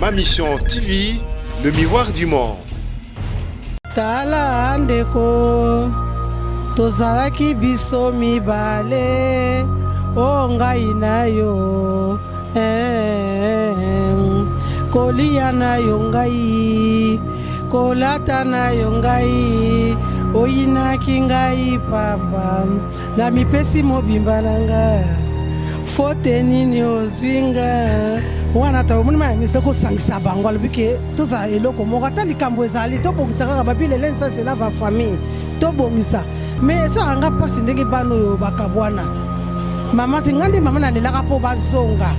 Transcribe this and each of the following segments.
Ma mission TV, le miroir du monde. Tala andeko tozalaki biso mibale o ngai na yo kolia na yo ngai kolata na yo ngai oyinaki ngai pamba na mipesi mobimba na nga fote nini ozwinga wana tawo muni maya nise kosangisa bango alobike toza eloko moko ata likambo ezali tobongisa kaka babile lensa zela bafamille tobongisa me esaka nga mpasi ndenge bana oyo bakabwana mama te nga nde mama nalelaka mpo bazonga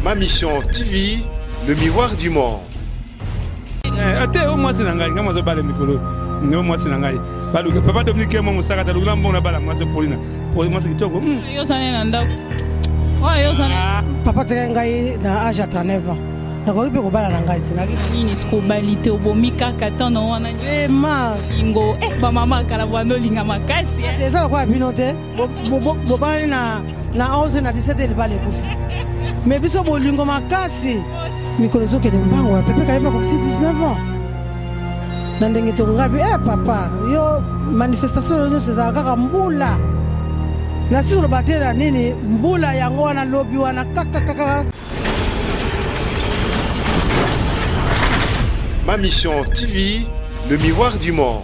Ma mission TV, le miroir du monde. Ate o mwasi na ngai ngamazo bale mikolo no mwasi na ngai baluka papa Dominique mo musaka ta lugula mbona bala mwasi polina mwasi kitoko yo sane na ndako yo sane papa te ngai na age 39 nakoki mpe kobala na ngai tinaki nini sikobali te obomi kaka ntango wana ma ingo bamama kala bwando olinga makasi eza lokola bino te bobali na 11 na 17 elibala ekufi me biso bolingo makasi mikolo ezokende mbango ya pepe kayeba kokusi 19 ans na ndenge tokongabi papa yo manifestation nyonso ezala kaka mbula na sisi oloba te na nini mbula yango wana lobi wana kakakaka. Ma mission TV, le miroir du monde.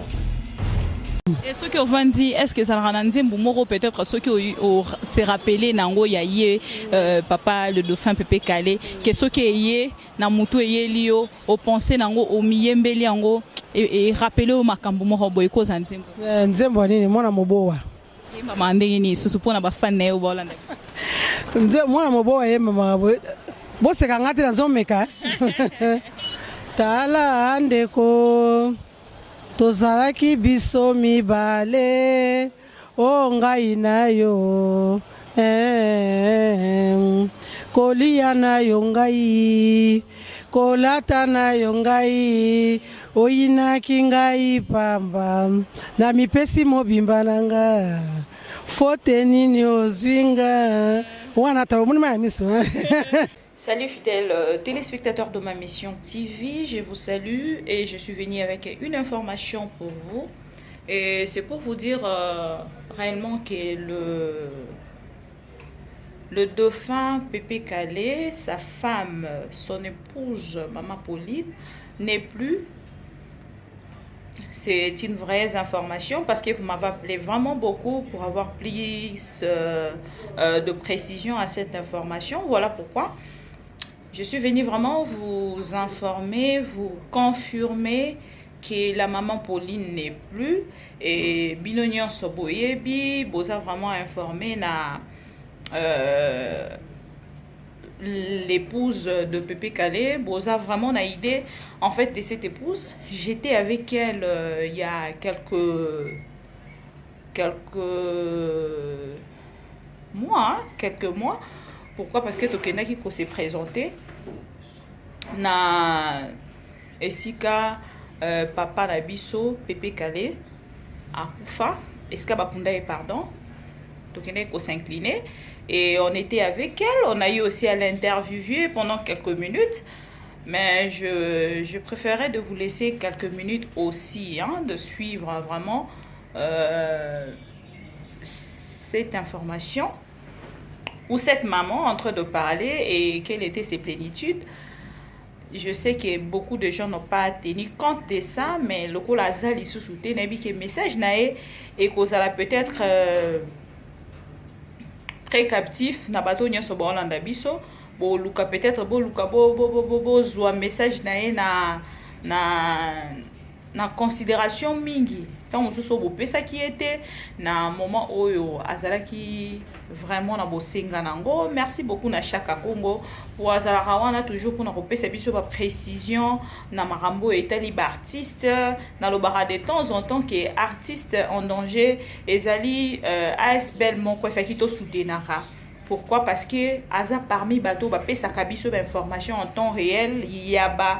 Et ce qui ont dit, est-ce que ça rend moko peut-être ceux qui ont se rappelé nango yaye papa le dauphin Pépé Kalé que ceux qui yé na mutu yé lio au penser nango au miyembeli yango et rappeler au makambo moko boy ko zanzembo nzembo nini mwana mobowa e mama ndenge ni susu pona ba fan na yo bolanda nzembo mwana mobowa ye mama bo seka ngati na zomeka tala andeko tozalaki biso mibale o ngai na yo kolia na yo ngai kolata na yo ngai oyinaki ngai pamba na mipesi mobimba na nga fote nini ozwinga wana tawo muni maya miso. Salut fidèles téléspectateurs de ma mission TV, je vous salue et je suis venue avec une information pour vous. Et c'est pour vous dire réellement que le dauphin Pépé Kalé, sa femme, son épouse Maman Pauline, n'est plus. C'est une vraie information parce que vous m'avez appelé vraiment beaucoup pour avoir plus de précision à cette information. Voilà pourquoi. Je suis venue vraiment vous informer, vous confirmer que la maman Pauline n'est plus. Et Binonion Soboyebi, Boza vraiment informé na l'épouse de Pépé Kalé. Boza vraiment na idée en fait de cette épouse. J'étais avec elle il y a quelques mois, Pourquoi? Parce que Tokenaki ko s'est présenté na esika papa na biso Pépé Kalé à Koufa, esika Bakundaye pardon. Tokenaki ko s'incliner et on était avec elle. On a eu aussi à l'interviewer pendant quelques minutes. Mais je préférais de vous laisser quelques minutes aussi, hein, de suivre vraiment cette information. Ou cette maman en train de parler et quelles étaient ses plénitudes. Je sais que beaucoup de gens n'ont pas tenu compte de ça, mais le Kolazal il sous-souté n'a que message nae et qu'osala peut-être très captif na bato nyoso ba Holanda biso bo luka peut-être bo luka bo zo message nae na considération mingi tant mosusu bopesa qui était na moment oyo azalaki vraiment na bosenga nango. Merci beaucoup na Chaka Congo pour azalaka wana toujours pour na kopesa biso ba précision na makambo etali ba artiste na lobara de temps en temps que artiste en danger ezali ASBL moko efaki to soutenaka. Pourquoi? Parce que Aza parmi bateau ba pesa kabiso ba information en temps réel, il y a ba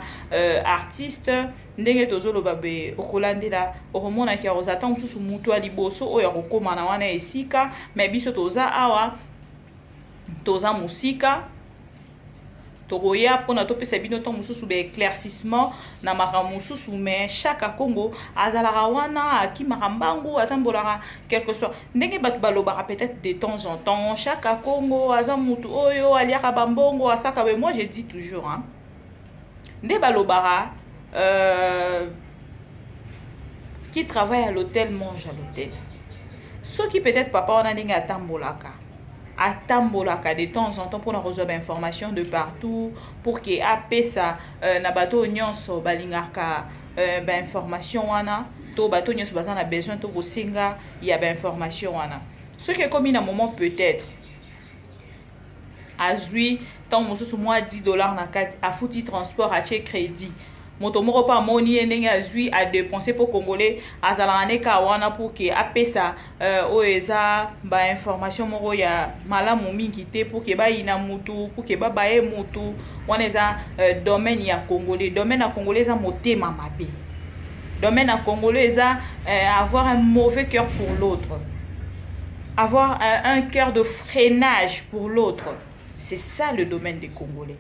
artiste ndenge tozolo babe okolandela okomona ki ozata mususu mutu ali boso oyo kokoma na wana esika mais biso toza awa toza musika tokoya pona topesa bino to mususu be éclaircissement na makambo mususu mais Chaka Congo azalaka wana akimaka mbangu atambolaka quelque soit ndenge batu balobaka peut-être de temps en temps Chaka Congo aza mutu oyo aliaka bambongo asaka. Mais moi je dis toujours hein nde balobaka qui travaille à l'hôtel mange à l'hôtel. Ceux qui peut-être papa on a ndenge atambolaka de temps en temps pour recevoir information de partout pour que apesa na bato nyonso balingaka ba information wana to bato nyonso bazana besoin to kosenga ya ba information wana. Ce qui est comme un moment peut-être azui tant mosusu moi $10 na kati a fouti transport a che crédit moto moko pa moni ndenge azui a dépenser pour congolais azalane ka wana pour que apesa oeza ba information moko ya malamu mingi te pour que ba ina mutu pour que ba bae mutu wana eza domaine ya congolais. Domaine ya congolais eza motema mabe. Domaine ya congolais eza avoir un mauvais cœur pour l'autre, avoir un cœur de freinage pour l'autre. C'est ça le domaine des Congolais.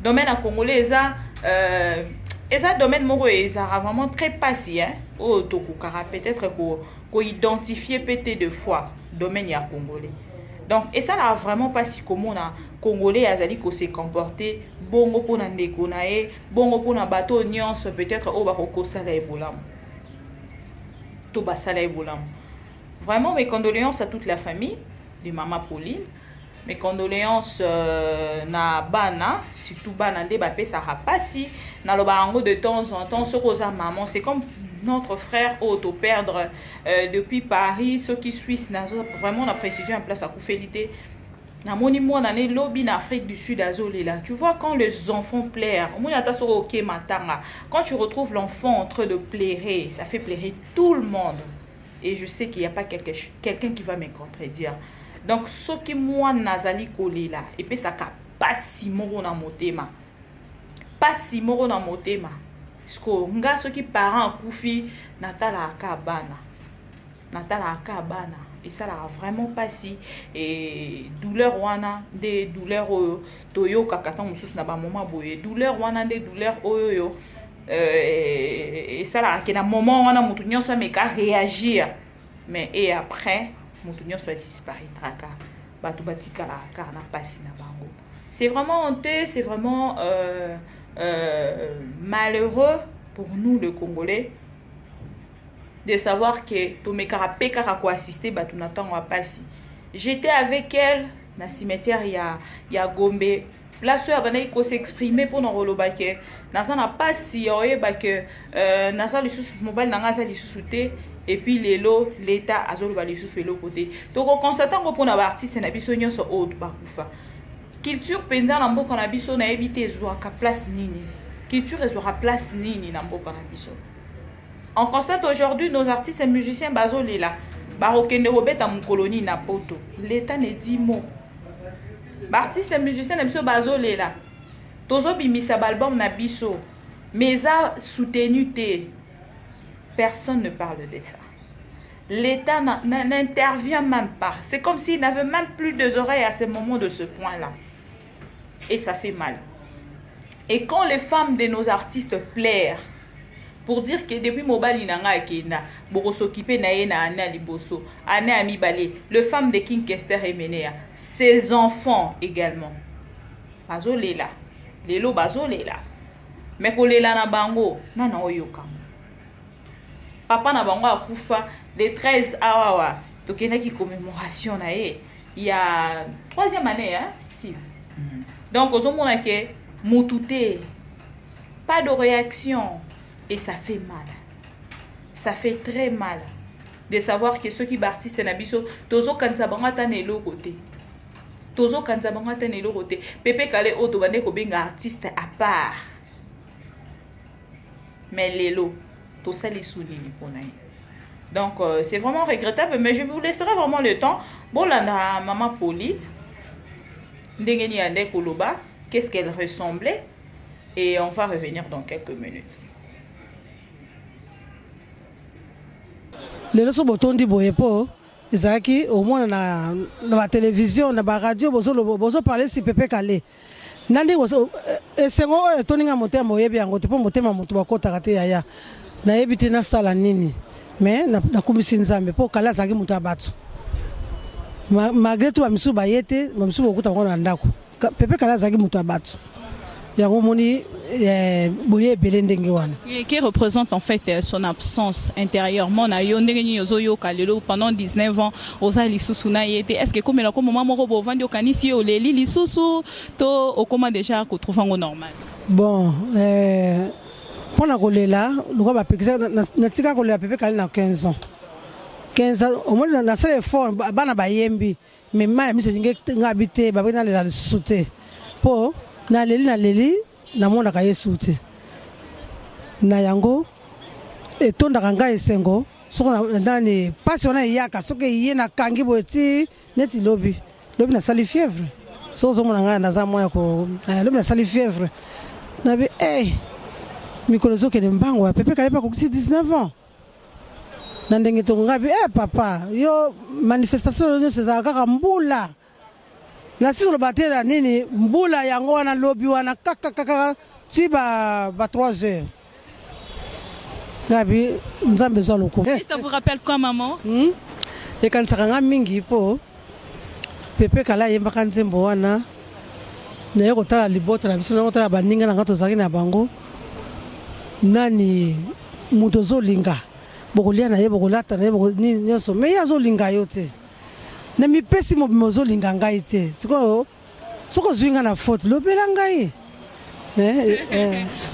Domaine à Congolais, eza domaine moko eza vraiment très passé hein. O tokukara peut-être ko identifier peut-être de fois domaine ya Congolais. Donc et ça là vraiment pas si comment na Congolais azali ko se comporter bongo pona ndeko na e bongo pona bato nyonso peut-être o ba ko sala ebolam. To ba sala ebolam. Vraiment mes condoléances à toute la famille de Maman Pauline. Mes condoléances na bana, surtout bana de bapé ça rapasi na lo barango de temps en temps ce qu'on a maman, c'est comme notre frère auto perdre depuis Paris, ceux qui suissent na vraiment la précision en place à Koufélité. Na moni mo na né lobby en Afrique du Sud azolela. Tu vois quand les enfants pleurent, quand tu retrouves l'enfant en train de pleurer, ça fait pleurer tout le monde. Et je sais qu'il n'y a pas quelqu'un qui va me contredire. Donc ce qui moi nazali kolela et puis ça ka pas si moro na motema. Pas si moro na motema. Parce que nga ceux qui parents kufi natala akabana. Natala akabana. Et ça là vraiment pas si et douleur wana des douleurs toyo kakata mususu na ba moment boye. Douleur wana des douleurs oyo et ça là que na moment wana mutu nyonso meka réagir. Mais et après Moutounia soit disparaîtra car batou batika la car na passi na bango. C'est vraiment honteux, c'est vraiment malheureux pour nous les Congolais de savoir que Tomekara Pekara ko assister batou natang wa passi. J'étais avec elle na cimetière ya Gombe. La soeur banay ko s'exprimer pour nos relobake. Nasa na passi oye bake nasa le sous mobile nanga sa li sous-souté. Et puis l'État a zolo bali sous le côté. Donc on constate qu'on pour na artiste na biso nyonso haute bakufa. Culture penza na mboka na biso na éviter zoaka place nini. Culture ezora place nini na mboka na biso. On constate aujourd'hui nos artistes et musiciens bazolela. Barokende robeta mu colonie na poto. L'État ne dit mot. Artistes et musiciens na biso bazolela. Tozo bimisa album na biso. Meza soutenu te. Personne ne parle de ça. L'État n'intervient même pas. C'est comme s'il n'avait même plus deux oreilles à ce moment de ce point-là. Et ça fait mal. Et quand les femmes de nos artistes pleurent, pour dire que depuis Mobile Inanga Kena, Boro s'occuper na Anna Liboso, Anna Amibale, le femme de King Kester et Menea, ses enfants également. Bazolela. Lelo bazolela. Mais pour les lana bango, nana oyokam. Papa na bango akufa de 13 awawa tokena ki commémoration na e il y a 3e année hein Steve. Donc ozomona ke mutute pas de réaction Et ça fait mal. Ça fait très mal de savoir que ceux qui artistes nabiso tozo kanzabanga tanelo côté. Tozo kanzabanga tanelo côté. Pepe Kale oto bande ko benga artiste à part. Mais lelo to sali soulini ponaï. Donc c'est vraiment regrettable, mais je vous laisserai vraiment le temps. Bon là maman Poli ndengeni ande koloba, qu'est-ce qu'elle ressemblait, et on va revenir dans quelques minutes. lelo so botondi boye po ezalaki omona na ba télévision na ba radio bozo parler si Pepe Kale nandi esengo oyo toninga motema oyebi yango te po motema moto bakotaka te yaya nayebi te nasala nini mais nakumbisi nzambe po Kale azalaki moto ya bato malgré tout bamisu baye te bamisu bokuta bango na ndako Pepe Kale azalaki moto ya bato yango moni boye ebele ndenge wana. Qui représente en fait son absence intérieurement na yo ndenge ni yozo yo kalelo pendant 19 ans oza lisusu na yete. Est-ce que comme la comme maman moko bovandi okanisi yo leli lisusu to okoma déjà ko trouver ngo normal? Bon pona kolela lokwa ba pekisa na tika kolela Pepe Kale na 15 ans. 15 ans au moins na sala effort bana bayembi mais ma mi se ngabite ba bana lela lisusu te. Po na leli na mona ka Yesu te na yango etondaka ngai esengo soko na ndani pasi wana yaka soki ye na kangi boeti neti lobi na sali fièvre so zo mona ngai na za moya ko lobi na sali fièvre na bi mikolo zoke de mbango Pepe Kale pa ko 19 ans na ndenge to ngabi papa yo manifestation yo seza kaka mbula na sisi lo batela nini mbula yango wana lobi wana kaka ti ba 3 heures ngabi nzambe zo loko. Et ça vous rappelle quoi maman? E kanisaka nga mingi po Pepe Kale yembaka nzembo wana na ye kotala libota na biso na kotala baninga na nga tozalaki na bango nani moto ozolinga bokolia na ye bokolata na ye nyonso me ye azolinga yo te na mipesi mobimo ozolinga ngai te sikoyo soko zwinga na faute lobela ngai.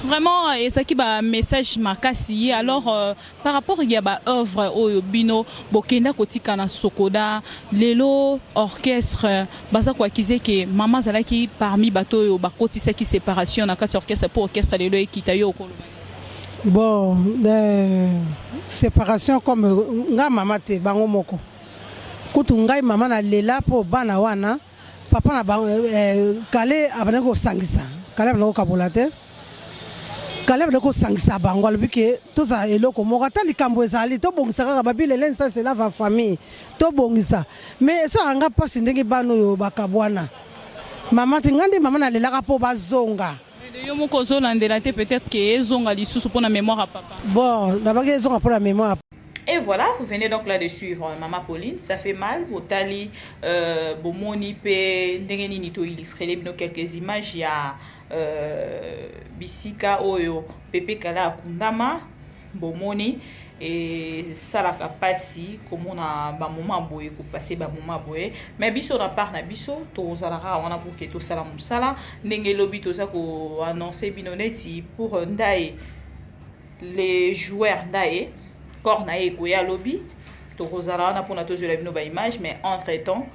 Vraiment et ça qui ba message makasi alors par rapport il y a ba œuvre oyo bino bokenda kotika na Sokoda lelo orchestre baza ko akize que maman zalaki parmi bato oyo bakotisa ki séparation na kati orchestre pour orchestre lelo ekita yo ko. Bon séparation comme nga mama te bango moko kutu ngai mama na lela po bana wana papa na Kale abana ko sangisa Kale abana ko kabola te Kale abana ko sangisa bango alobi ke toza eloko moko ata likambo ezali to bongisa kaka babile lensa c'est la famille to bongisa mais ça anga pasi ndenge bano yo bakabwana mama te ngandi mama na lela ka po bazonga yo moko zolandela te peut-être que ezonga lisusu pour la mémoire à papa. Bon d'abord ezonga pour la mémoire. Et voilà, vous venez donc là de suivre Maman Pauline, ça fait mal. Botali, Bomoni, Pe, Ndengeni Nito illustré quelques images. Il y a Bisika, Oyo, Pepe Kale Kundama, Bomoni, et Salaka Passi, comme on a un moment boye, pour passer un moment boye. Mais biso na part na biso, to zalara, on a pour que tout ça sala, Ndengelobi, tout ça qu'on annoncé binoneti pour Ndaye, les joueurs Ndaye. Corna et Goya lobby, to Rosala na pour na tozo la bino ba image, mais entre temps,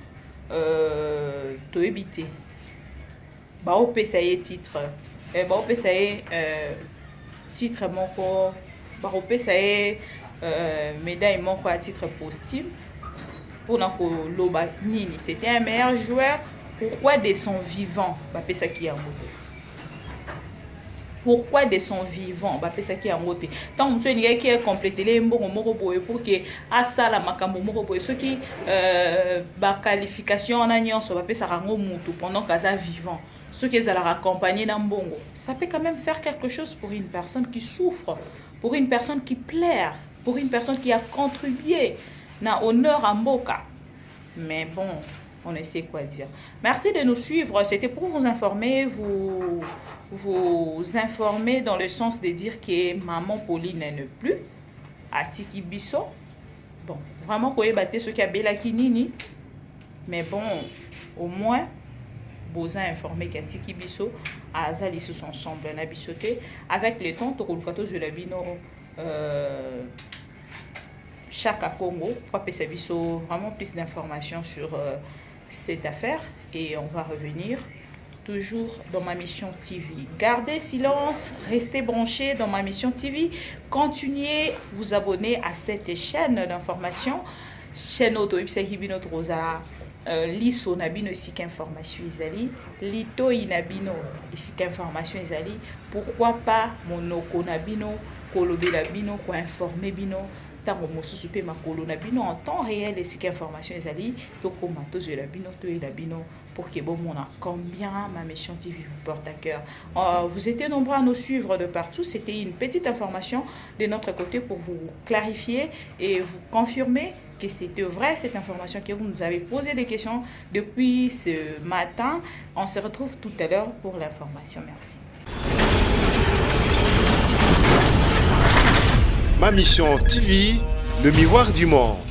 to éviter. Ba o pesaye titre, ba o pesaye titre mon corps, ba o pesaye médaille mon corps à titre posthume pour na ko loba nini. C'était un meilleur joueur. Pourquoi de son vivant, ba pesa qui a moté? Pourquoi de son vivant ba pesa ki yango te tant monsieur ni qui a complété les mbongo moko boye pour que asala makambo moko boye ce qui ba qualification na nyonso ba pesa rango mutu pendant kaza vivant ce qui est à la accompagner na mbongo ça peut quand même faire quelque chose pour une personne qui souffre, pour une personne qui plaire, pour une personne qui a contribué na honneur à mboka. Mais bon, on ne sait quoi dire. Merci de nous suivre. C'était pour vous informer, vous informer dans le sens de dire que Maman Pauline n'est plus à Tiki Bisso. Bon, vraiment, vous avez ce qui a Belaki Nini. Mais bon, au moins, vous avez informé qu'à Tiki Bisso azali sous ensemble na bisoté avec les temps tokoluka to la bino chaque Congo pour passer biso vraiment plus d'informations sur cette affaire et on va revenir toujours dans ma mission TV. Gardez silence, restez branchés dans ma mission TV. Continuez vous abonner à cette chaîne d'information. Chaîne auto Ibsehibino Rosa. Liso nabino ici qu'information isali. Lito inabino ici qu'information isali. Pourquoi pas monoko nabino, kolobe nabino, ko informer bino. Tango mosusu pe makolo nabino en temps réel ici qu'information isali. Toko matos de labino, to et labino. Pour que bon, combien ma mission TV vous porte à cœur. Vous étiez nombreux à nous suivre de partout. C'était une petite information de notre côté pour vous clarifier et vous confirmer que c'était vrai cette information, que vous nous avez posé des questions depuis ce matin. On se retrouve tout à l'heure pour l'information. Merci. Ma mission TV, le miroir du monde.